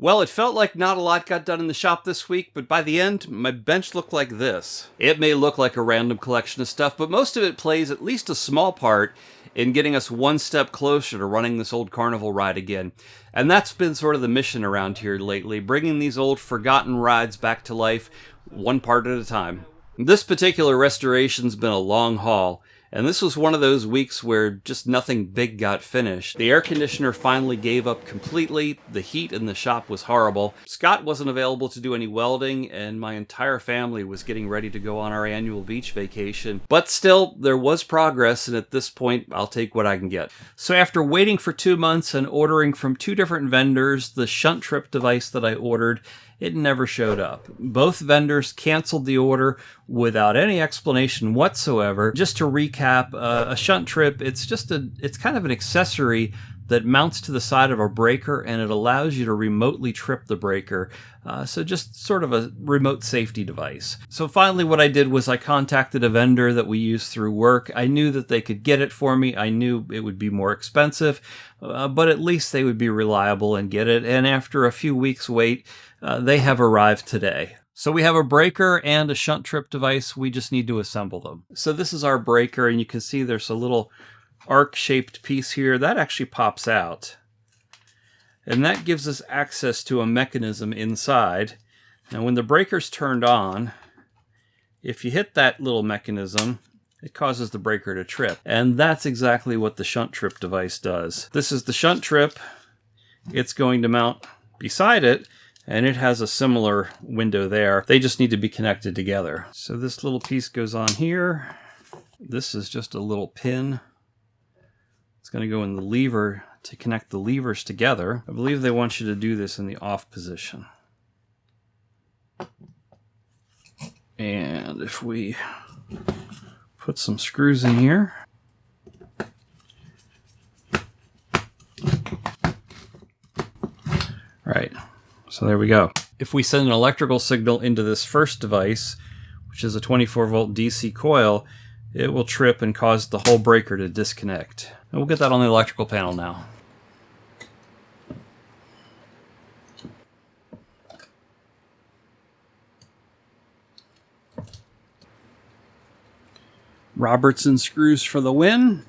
Well, it felt like not a lot got done in the shop this week, but by the end, my bench looked like this. It may look like a random collection of stuff, but most of it plays at least a small part in getting us one step closer to running this old Carnival ride again. And that's been sort of the mission around here lately, bringing these old forgotten rides back to life, one part at a time. This particular restoration's been a long haul, and this was one of those weeks where just nothing big got finished. The air conditioner finally gave up completely, the heat in the shop was horrible, Scott wasn't available to do any welding, and my entire family was getting ready to go on our annual beach vacation. But still, there was progress, and at this point, I'll take what I can get. So after waiting for 2 months and ordering from 2 different vendors, the shunt trip device that I ordered, it never showed up. Both vendors canceled the order without any explanation whatsoever. Just to recap, a shunt trip, it's kind of an accessory that mounts to the side of a breaker, and it allows you to remotely trip the breaker. So just sort of a remote safety device. So finally what I did was I contacted a vendor that we use through work. I knew that they could get it for me. I knew it would be more expensive, but at least they would be reliable and get it. And after a few weeks wait, they have arrived today. So we have a breaker and a shunt trip device. We just need to assemble them. So this is our breaker, and you can see there's a little arc-shaped piece here. That actually pops out. And that gives us access to a mechanism inside. Now when the breaker's turned on, if you hit that little mechanism, it causes the breaker to trip. And that's exactly what the shunt trip device does. This is the shunt trip. It's going to mount beside it, and it has a similar window there. They just need to be connected together. So this little piece goes on here. This is just a little pin. It's going to go in the lever to connect the levers together. I believe they want you to do this in the off position. And if we put some screws in here. Right. So there we go. If we send an electrical signal into this first device, which is a 24-volt DC coil, it will trip and cause the whole breaker to disconnect. And we'll get that on the electrical panel now. Robertson screws for the win.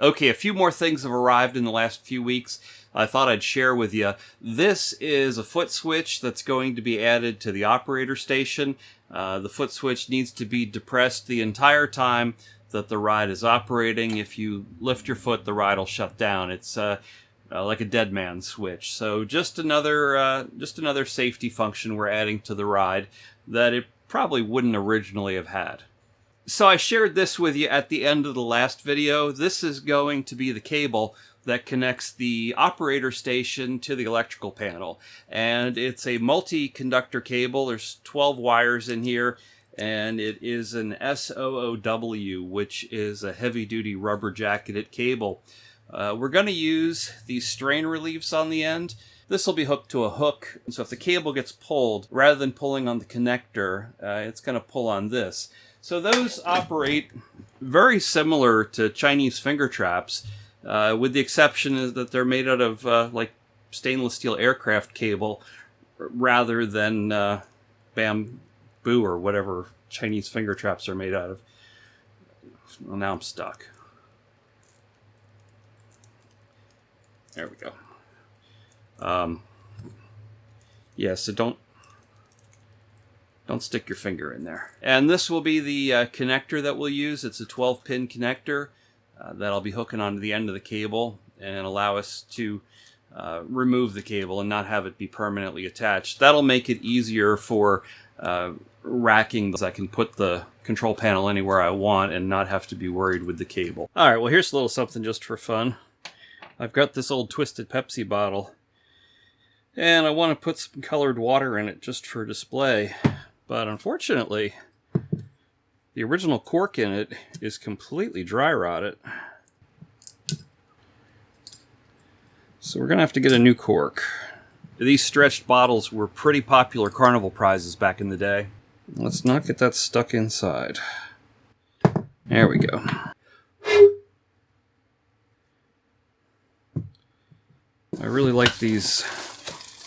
Okay, a few more things have arrived in the last few weeks I thought I'd share with you. This is a foot switch that's going to be added to the operator station. The foot switch needs to be depressed the entire time that the ride is operating. If you lift your foot, the ride will shut down. It's like a dead man switch. So just another safety function we're adding to the ride that it probably wouldn't originally have had. So I shared this with you at the end of the last video. This is going to be the cable that connects the operator station to the electrical panel. And it's a multi-conductor cable. There's 12 wires in here, and it is an SOOW, which is a heavy-duty rubber jacketed cable. We're going to use these strain reliefs on the end. This will be hooked to a hook, so if the cable gets pulled, rather than pulling on the connector, it's going to pull on this. So those operate very similar to Chinese finger traps, with the exception is that they're made out of like stainless steel aircraft cable rather than bamboo or whatever Chinese finger traps are made out of. Well, now I'm stuck. There we go. Yeah, so don't stick your finger in there. And this will be the connector that we'll use. It's a 12-pin connector that I'll be hooking onto the end of the cable. and allow us to remove the cable and not have it be permanently attached. That'll make it easier for racking. I can put the control panel anywhere I want and not have to be worried with the cable. All right, well, here's a little something just for fun. I've got this old Twisted Pepsi bottle, and I want to put some colored water in it just for display. But unfortunately, the original cork in it is completely dry rotted. So we're going to have to get a new cork. These stretched bottles were pretty popular Carnival prizes back in the day. Let's not get that stuck inside. There we go. I really like these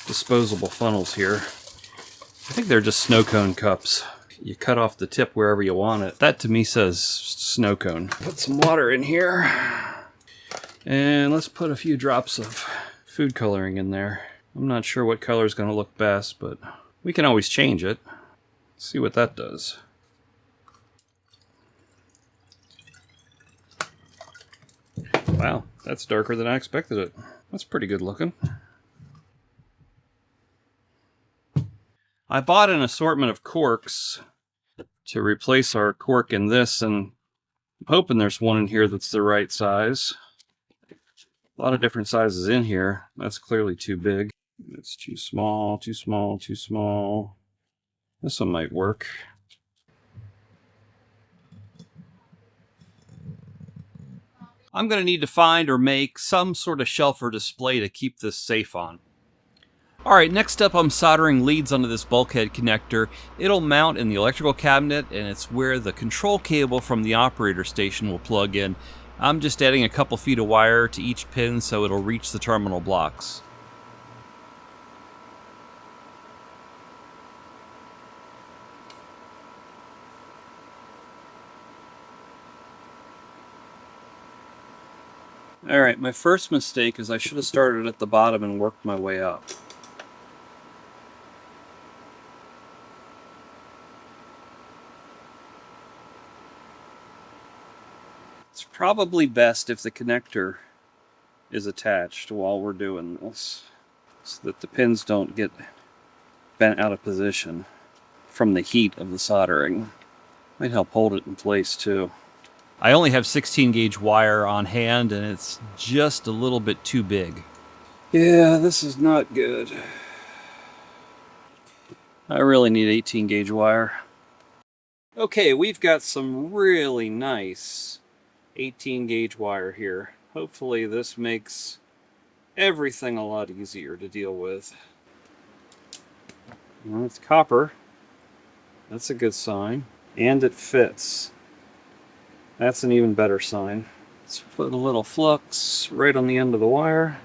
disposable funnels here. I think they're just snow cone cups. You cut off the tip wherever you want it. That to me says snow cone. Put some water in here. And let's put a few drops of food coloring in there. I'm not sure what color is going to look best, but we can always change it. See what that does. Wow, that's darker than I expected it. That's pretty good looking. I bought an assortment of corks to replace our cork in this, and I'm hoping there's one in here that's the right size. A lot of different sizes in here. That's clearly too big. It's too small, too small, too small. This one might work. I'm going to need to find or make some sort of shelf or display to keep this safe on. Alright, next up I'm soldering leads onto this bulkhead connector. It'll mount in the electrical cabinet, and it's where the control cable from the operator station will plug in. I'm just adding a couple feet of wire to each pin so it'll reach the terminal blocks. Alright, my first mistake is I should have started at the bottom and worked my way up. It's probably best if the connector is attached while we're doing this, so that the pins don't get bent out of position from the heat of the soldering. Might help hold it in place too. I only have 16 gauge wire on hand, and it's just a little bit too big. Yeah, this is not good. I really need 18 gauge wire. Okay, we've got some really nice 18 gauge wire here. Hopefully this makes everything a lot easier to deal with. Well, it's copper. That's a good sign. And it fits. That's an even better sign. Let's put a little flux right on the end of the wire.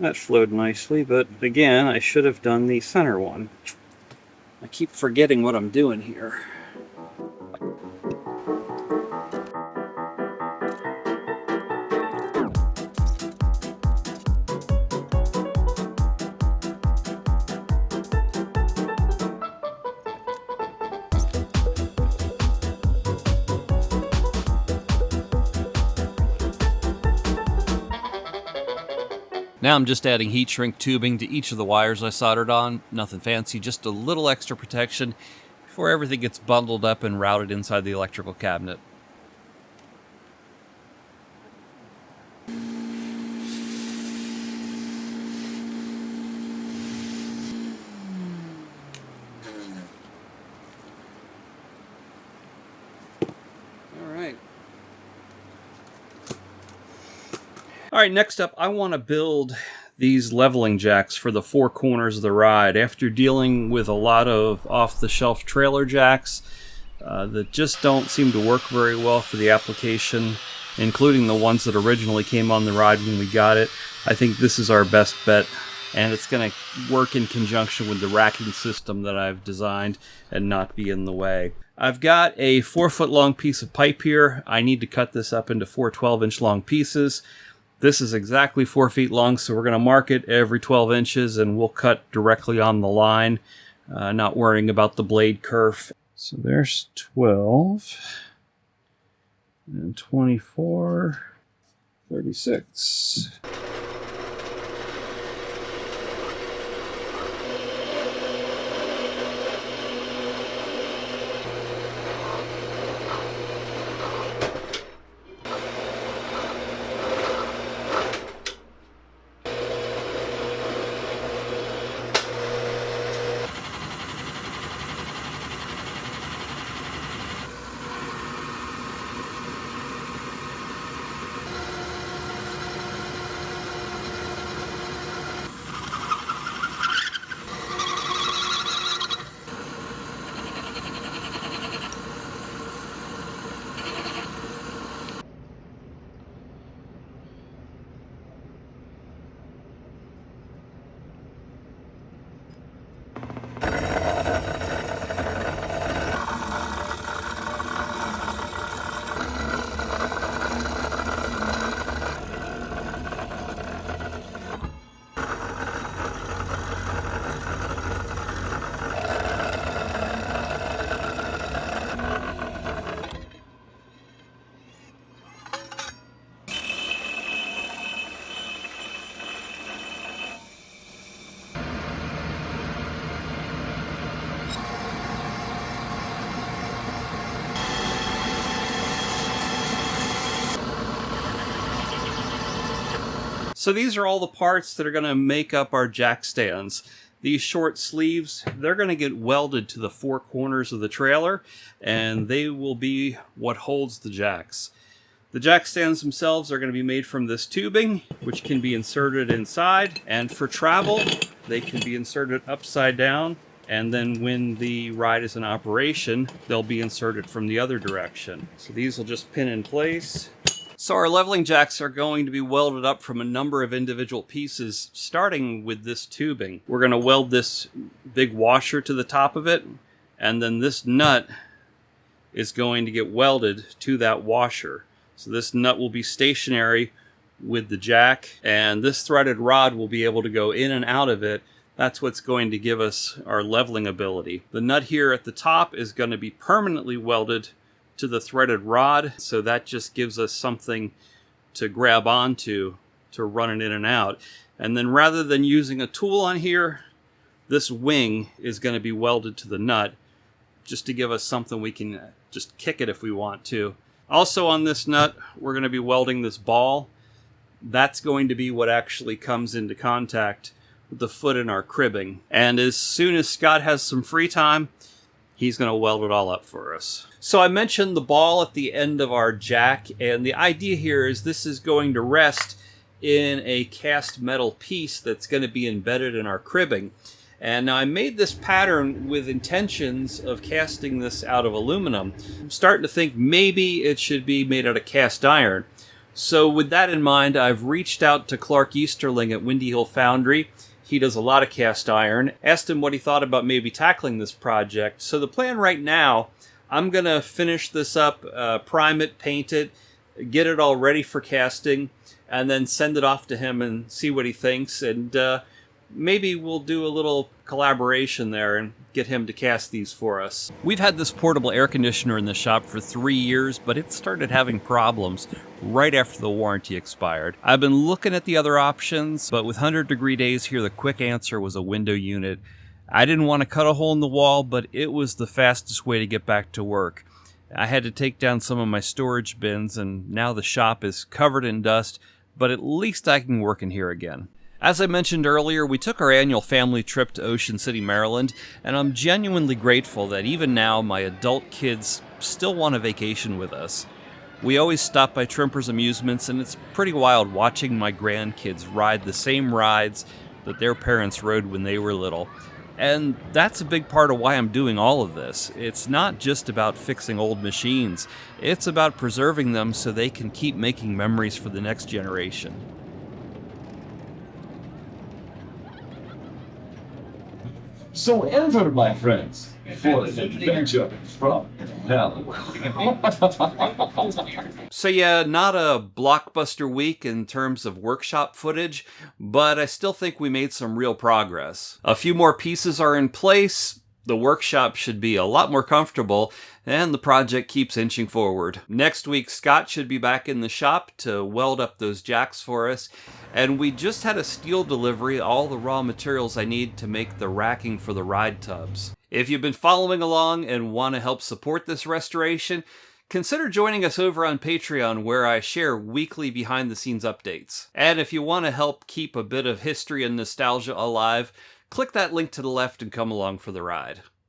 That flowed nicely, but again, I should have done the center one. I keep forgetting what I'm doing here. Now I'm just adding heat shrink tubing to each of the wires I soldered on. Nothing fancy, just a little extra protection before everything gets bundled up and routed inside the electrical cabinet. Alright, next up, I want to build these leveling jacks for the four corners of the ride. After dealing with a lot of off-the-shelf trailer jacks that just don't seem to work very well for the application, including the ones that originally came on the ride when we got it, I think this is our best bet, and it's going to work in conjunction with the racking system that I've designed and not be in the way. I've got a 4-foot long piece of pipe here. I need to cut this up into 4 12-inch long pieces. This is exactly 4 feet long, so we're going to mark it every 12 inches, and we'll cut directly on the line, not worrying about the blade kerf. So there's 12. And 24, 36. So these are all the parts that are going to make up our jack stands. These short sleeves, they're going to get welded to the four corners of the trailer, and they will be what holds the jacks. The jack stands themselves are going to be made from this tubing, which can be inserted inside, and for travel, they can be inserted upside down, and then when the ride is in operation, they'll be inserted from the other direction. So these will just pin in place. So our leveling jacks are going to be welded up from a number of individual pieces, starting with this tubing. We're going to weld this big washer to the top of it, and then this nut is going to get welded to that washer. So this nut will be stationary with the jack, and this threaded rod will be able to go in and out of it. That's what's going to give us our leveling ability. The nut here at the top is going to be permanently welded to the threaded rod, so that just gives us something to grab onto to run it in and out. And then rather than using a tool on here, this wing is going to be welded to the nut just to give us something we can just kick it if we want to. Also on this nut, we're going to be welding this ball. That's going to be what actually comes into contact with the foot in our cribbing. And as soon as Scott has some free time, he's going to weld it all up for us. So I mentioned the ball at the end of our jack, and the idea here is this is going to rest in a cast metal piece that's going to be embedded in our cribbing. And now I made this pattern with intentions of casting this out of aluminum. I'm starting to think maybe it should be made out of cast iron. So with that in mind, I've reached out to Clark Easterling at Windy Hill Foundry. He does a lot of cast iron. Asked him what he thought about maybe tackling this project. So the plan right now, I'm going to finish this up, prime it, paint it, get it all ready for casting, and then send it off to him and see what he thinks. And maybe we'll do a little collaboration there and get him to cast these for us. We've had this portable air conditioner in the shop for 3 years, but it started having problems right after the warranty expired. I've been looking at the other options, but with 100-degree days here, the quick answer was a window unit. I didn't want to cut a hole in the wall, but it was the fastest way to get back to work. I had to take down some of my storage bins, and now the shop is covered in dust, but at least I can work in here again. As I mentioned earlier, we took our annual family trip to Ocean City, Maryland, and I'm genuinely grateful that even now my adult kids still want a vacation with us. We always stop by Trimper's Amusements, and it's pretty wild watching my grandkids ride the same rides that their parents rode when they were little. And that's a big part of why I'm doing all of this. It's not just about fixing old machines, it's about preserving them so they can keep making memories for the next generation. So enter, my friends, for an adventure from hell. So yeah, not a blockbuster week in terms of workshop footage, but I still think we made some real progress. A few more pieces are in place, The workshop should be a lot more comfortable, and the project keeps inching forward. Next week, Scott should be back in the shop to weld up those jacks for us, and we just had a steel delivery, all the raw materials I need to make the racking for the ride tubs. If you've been following along and want to help support this restoration, consider joining us over on Patreon, where I share weekly behind-the-scenes updates. And if you want to help keep a bit of history and nostalgia alive, click that link to the left and come along for the ride.